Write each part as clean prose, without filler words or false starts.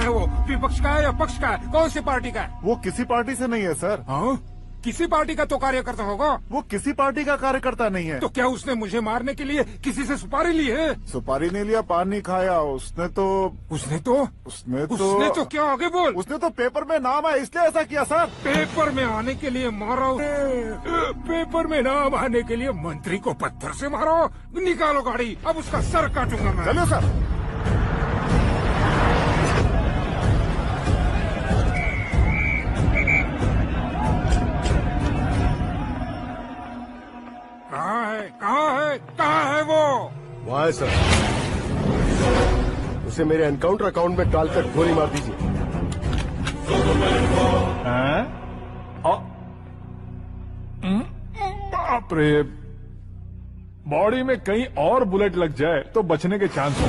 है वो? विपक्ष का है या पक्ष का है? कौन सी पार्टी का है? वो किसी पार्टी से नहीं है सर। हाँ, किसी पार्टी का तो कार्यकर्ता होगा। वो किसी पार्टी का कार्यकर्ता नहीं है। तो क्या उसने मुझे मारने के लिए किसी से सुपारी ली है? सुपारी नहीं लिया, पान नहीं खाया। उसने तो क्या? आगे बोल। उसने तो पेपर में नाम है इसलिए ऐसा किया सर। पेपर में आने के लिए मारा? पेपर में नाम आने के लिए मंत्री को पत्थर से मारो? निकालो गाड़ी, अब उसका सर काटूंगा मैं। चलो सर। कहाँ है वो? वहाँ है सर। उसे मेरे एनकाउंटर अकाउंट में डालकर गोली मार दीजिए। बाप रे, बॉडी में कहीं और बुलेट लग जाए तो बचने के चांस हो।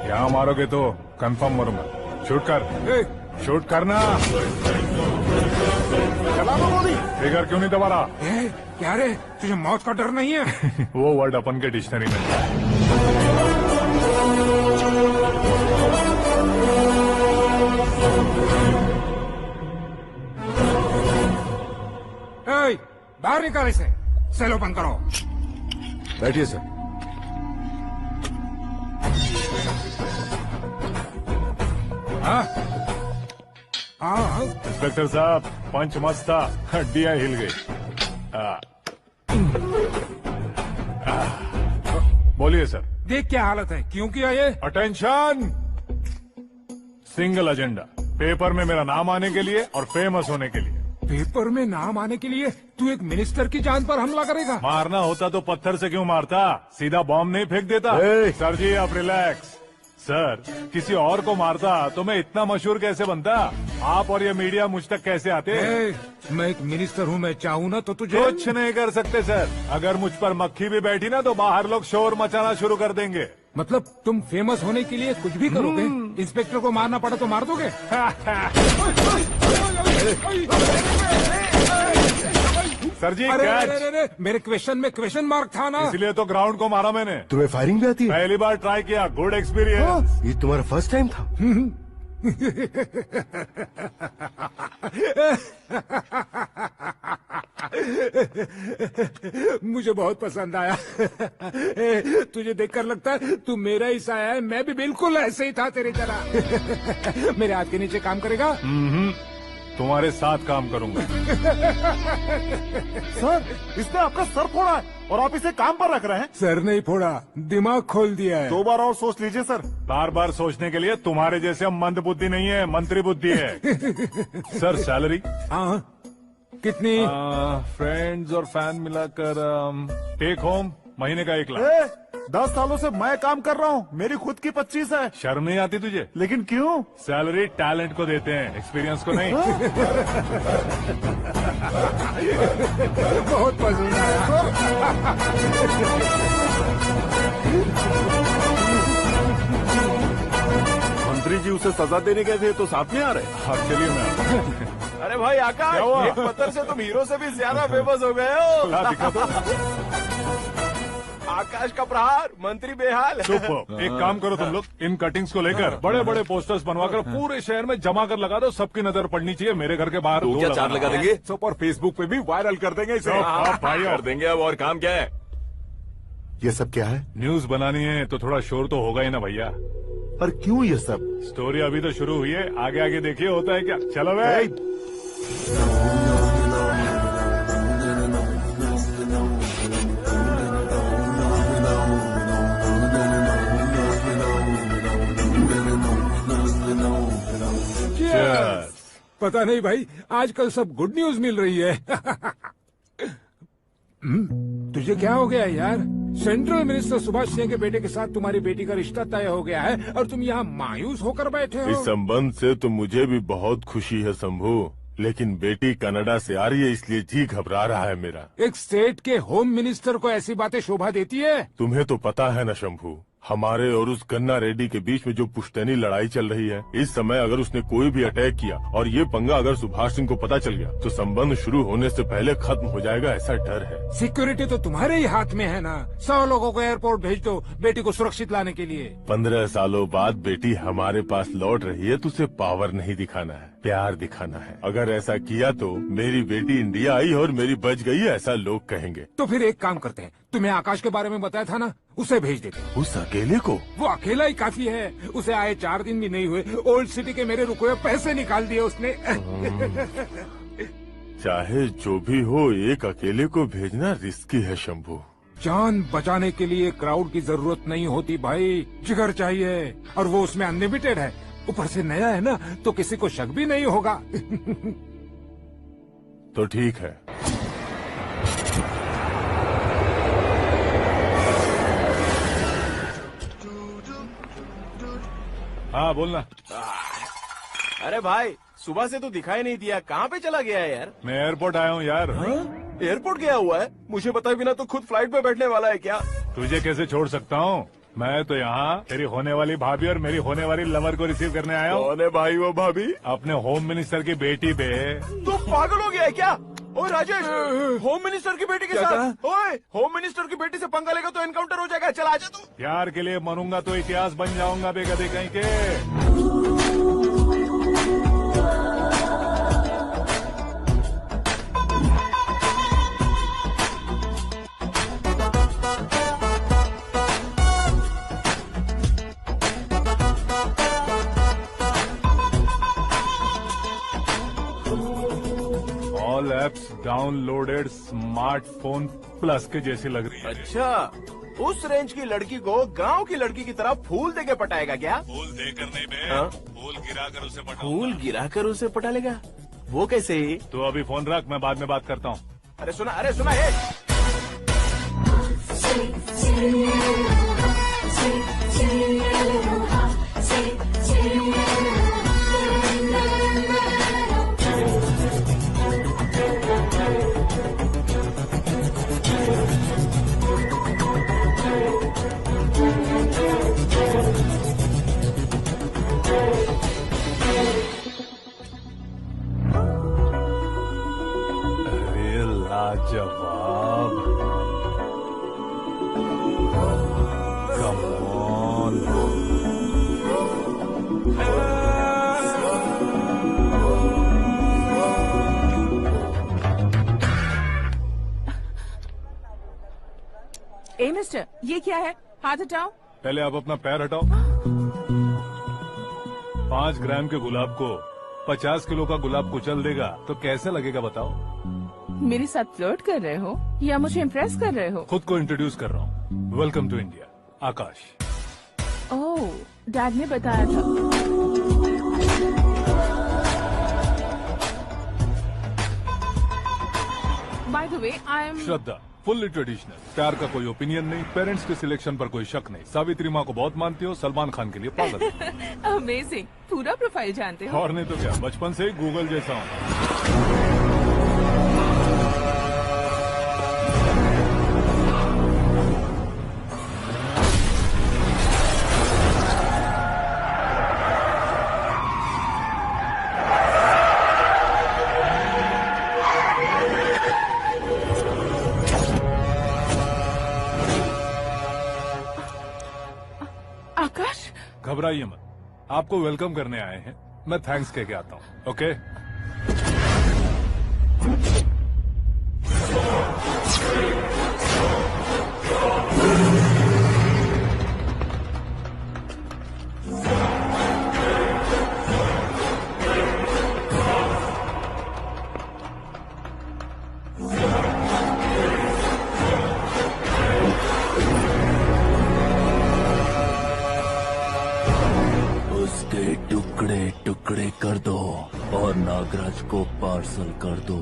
यहाँ मारोगे तो कंफर्म मरूंगा। शूट कर, शूट करना। चला दो गोली। फिगर क्यों नहीं दबा रहा? क्या रे, तुझे मौत का डर नहीं है? वो वर्ड अपन के डिक्शनरी में है। बाहर निकाल इसे। सेलो बंद करो। बैठिए सर। इंस्पेक्टर साहब, पंच मस्त था, हड्डियां हिल गई। बोलिए सर। देख क्या हालत है, क्यों किया ये? अटेंशन, सिंगल एजेंडा, पेपर में मेरा नाम आने के लिए और फेमस होने के लिए। पेपर में नाम आने के लिए तू एक मिनिस्टर की जान पर हमला करेगा? मारना होता तो पत्थर से क्यों मारता, सीधा बॉम्ब नहीं फेंक देता। सर जी आप रिलैक्स। सर, किसी और को मारता तो मैं इतना मशहूर कैसे बनता? आप और ये मीडिया मुझ तक कैसे आते? मैं एक मिनिस्टर हूँ, मैं चाहूँ ना तो तुझे कुछ नहीं कर सकते सर। अगर मुझ पर मक्खी भी बैठी ना तो बाहर लोग शोर मचाना शुरू कर देंगे। मतलब तुम फेमस होने के लिए कुछ भी करोगे? इंस्पेक्टर को मारना पड़ा तो मार दोगे? सर जी अरे, मेरे क्वेश्चन में क्वेश्चन मार्क था ना, इसलिए तो ग्राउंड को मारा मैंने। तुम्हें फायरिंग भी आती है? पहली बार ट्राई किया, गुड एक्सपीरियंस। ये तुम्हारा फर्स्ट टाइम था? मुझे बहुत पसंद आया। तुझे देखकर लगता है तू मेरा ही साया है। मैं भी बिल्कुल ऐसे ही था तेरी तरह। मेरे हाथ के नीचे काम करेगा? तुम्हारे साथ काम करूंगा। सर, इसने आपका सर फोड़ा है और आप इसे काम पर रख रहे हैं? सर नहीं फोड़ा, दिमाग खोल दिया है। 2 बार और सोच लीजिए सर। बार बार सोचने के लिए तुम्हारे जैसे मंद बुद्धि नहीं है, मंत्री बुद्धि है। Sir salary? हाँ, कितनी? फ्रेंड्स और फैन मिलाकर टेक होम महीने का 1 लाख। 10 सालों से मैं काम कर रहा हूँ, मेरी खुद की 25 है। शर्म नहीं आती तुझे? लेकिन क्यों? सैलरी टैलेंट को देते हैं, एक्सपीरियंस को नहीं। बहुत पसंद आया। मंत्री जी उसे सजा देने गए थे तो साथ में आ रहे? हाँ चलिए मैं। अरे भाई आकाश, एक पत्थर से तुम हीरो से भी ज्यादा फेमस हो गए हो। दिखा तो। आकाश का प्रहार, मंत्री बेहाल। सुपर। एक काम करो तुम लोग, इन कटिंग्स को लेकर बड़े बड़े पोस्टर्स बनवाकर पूरे शहर में जमा कर लगा दो। सबकी नजर पड़नी चाहिए मेरे घर के बाहर। तो क्या 4 लगा देंगे? सब और फेसबुक पे भी वायरल कर देंगे इसे। भाई कर देंगे। अब और काम क्या है? ये सब क्या है? न्यूज बनानी है तो थोड़ा शोर तो होगा ही ना भैया। पर क्यों ये सब? स्टोरी अभी तो शुरू हुई है, आगे आगे देखिए होता है क्या। चलो भाई। पता नहीं भाई, आजकल सब गुड न्यूज मिल रही है। तुझे क्या हो गया यार? सेंट्रल मिनिस्टर सुभाष सिंह के बेटे के साथ तुम्हारी बेटी का रिश्ता तय हो गया है और तुम यहाँ मायूस होकर बैठे हो। इस संबंध से तो मुझे भी बहुत खुशी है शंभू, लेकिन बेटी कनाडा से आ रही है इसलिए जी घबरा रहा है मेरा। एक स्टेट के होम मिनिस्टर को ऐसी बातें शोभा देती है? तुम्हें तो पता है ना शंभू, हमारे और उस गन्ना रेड्डी के बीच में जो पुश्तैनी लड़ाई चल रही है, इस समय अगर उसने कोई भी अटैक किया और ये पंगा अगर सुभाष सिंह को पता चल गया तो संबंध शुरू होने से पहले खत्म हो जाएगा, ऐसा डर है। सिक्योरिटी तो तुम्हारे ही हाथ में है ना। 100 लोगों को एयरपोर्ट भेज दो बेटी को सुरक्षित लाने के लिए। 15 सालों बाद बेटी हमारे पास लौट रही है तो उसे पावर नहीं दिखाना है, प्यार दिखाना है। अगर ऐसा किया तो मेरी बेटी इंडिया आई और मेरी बच गई, ऐसा लोग कहेंगे। तो फिर एक काम करते हैं, तुम्हें आकाश के बारे में बताया था ना, उसे भेज देते हैं। उस अकेले को? वो अकेला ही काफी है। उसे आए 4 दिन भी नहीं हुए, ओल्ड सिटी के मेरे रुके हुए पैसे निकाल दिए उसने। चाहे जो भी हो, एक अकेले को भेजना रिस्की है शंभू। जान बचाने के लिए क्राउड की जरूरत नहीं होती भाई, जिगर चाहिए, और वो उसमें अनलिमिटेड है। ऊपर से नया है ना, तो किसी को शक भी नहीं होगा। तो ठीक है। हाँ बोलना। अरे भाई, सुबह से तो दिखाई नहीं दिया, कहाँ पे चला गया है यार? मैं एयरपोर्ट आया हूँ यार। एयरपोर्ट गया हुआ है? मुझे बताए बिना तो खुद फ्लाइट पे बैठने वाला है क्या? तुझे कैसे छोड़ सकता हूँ? मैं तो यहाँ तेरी होने वाली भाभी और मेरी होने वाली लवर को रिसीव करने आया हूँ। कौन है भाई वो भाभी? अपने होम मिनिस्टर की बेटी पे। तो पागल हो गया है क्या? ओए राजेश, होम मिनिस्टर की बेटी के साथ? ओए, होम मिनिस्टर की बेटी से पंगा लेगा तो एनकाउंटर हो जाएगा। चल आजा तू। प्यार के लिए मरूंगा तो इतिहास बन जाऊंगा बेगदे कहीं के। All apps downloaded smartphone plus के जैसी लग रही है। अच्छा, उस रेंज की लड़की को गांव की लड़की की तरह फूल देके पटाएगा क्या? फूल देकर नहीं बे, हाँ? फूल गिराकर उसे पटाऊंगा। फूल गिराकर उसे पटा लेगा? वो कैसे? तो अभी फोन रख, मैं बाद में बात करता हूँ। अरे सुना है। अरे लाजवाब, कम ऑन। ए मिस्टर, ये क्या है? हाथ हटाओ। पहले आप अपना पैर हटाओ। 5 ग्राम के गुलाब को 50 किलो का गुलाब कुचल देगा तो कैसे लगेगा बताओ? मेरे साथ फ्लर्ट कर रहे हो या मुझे इम्प्रेस कर रहे हो? खुद को इंट्रोड्यूस कर रहा हूँ। Welcome to India, Akash. Oh, dad ने बताया था। By the way, I am Shraddha, fully traditional. प्यार का कोई ओपिनियन नहीं, पेरेंट्स के सिलेक्शन पर कोई शक नहीं। सावित्री माँ को बहुत मानती हो, सलमान खान के लिए पागल हो। अमेजिंग, पूरा प्रोफाइल जानते हो। और नहीं तो क्या, बचपन से ही गूगल जैसा हूँ। आकाश, घबराइए मत, आपको वेलकम करने आए हैं। मैं थैंक्स कह के आता हूँ। ओके? उसके टुकड़े टुकड़े कर दो और नागराज को पार्सल कर दो।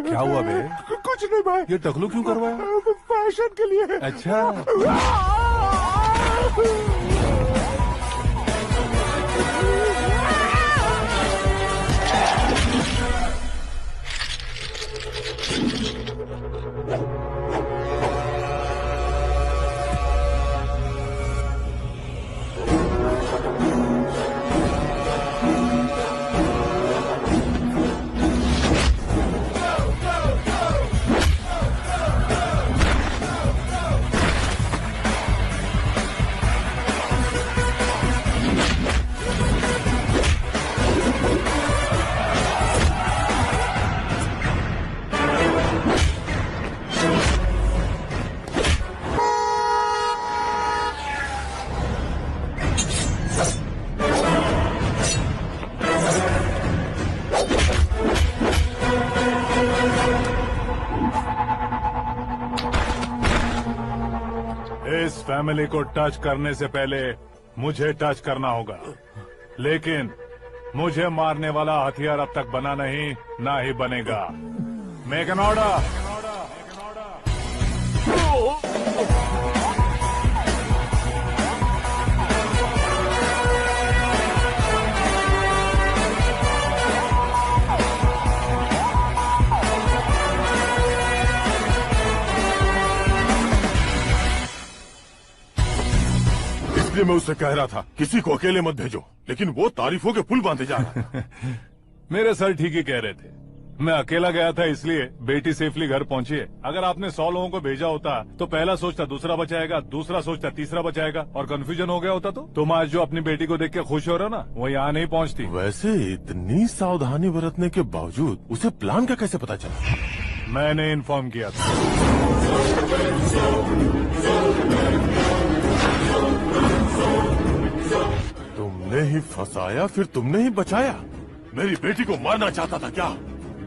क्या हुआ बे? कुछ नहीं भाई, ये टकलू क्यों करवाया? फैशन के लिए। अच्छा, इस फैमिली को टच करने से पहले मुझे टच करना होगा, लेकिन मुझे मारने वाला हथियार अब तक बना नहीं, ना ही बनेगा। Make an order. इसलिए मैं उससे कह रहा था किसी को अकेले मत भेजो, लेकिन वो तारीफों के पुल बांधे जा रहा है। मेरे सर ठीक ही कह रहे थे। मैं अकेला गया था इसलिए बेटी सेफली घर पहुंची है। अगर आपने 100 लोगों को भेजा होता तो पहला सोचता दूसरा बचाएगा, दूसरा सोचता तीसरा बचाएगा, और कंफ्यूजन हो गया होता तो तुम आज जो अपनी बेटी को देख के खुश हो रहे हो ना, वो यहाँ नहीं पहुंचती। वैसे इतनी सावधानी बरतने के बावजूद उसे प्लान का कैसे पता चला? मैंने इन्फॉर्म किया था। तुमने ही फंसाया, फिर तुमने ही बचाया। मेरी बेटी को मारना चाहता था क्या?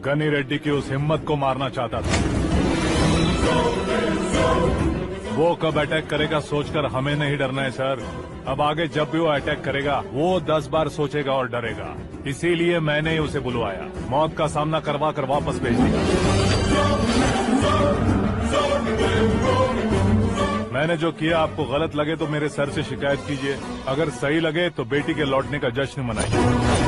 गनी रेड्डी की उस हिम्मत को मारना चाहता था। वो कब अटैक करेगा सोचकर हमें नहीं डरना है सर। अब आगे जब भी वो अटैक करेगा वो 10 बार सोचेगा और डरेगा। इसीलिए मैंने ही उसे बुलवाया। मौत का सामना करवा कर वापस भेज दिया। मैंने जो किया आपको गलत लगे तो मेरे सर से शिकायत कीजिए, अगर सही लगे तो बेटी के लौटने का जश्न मनाइए।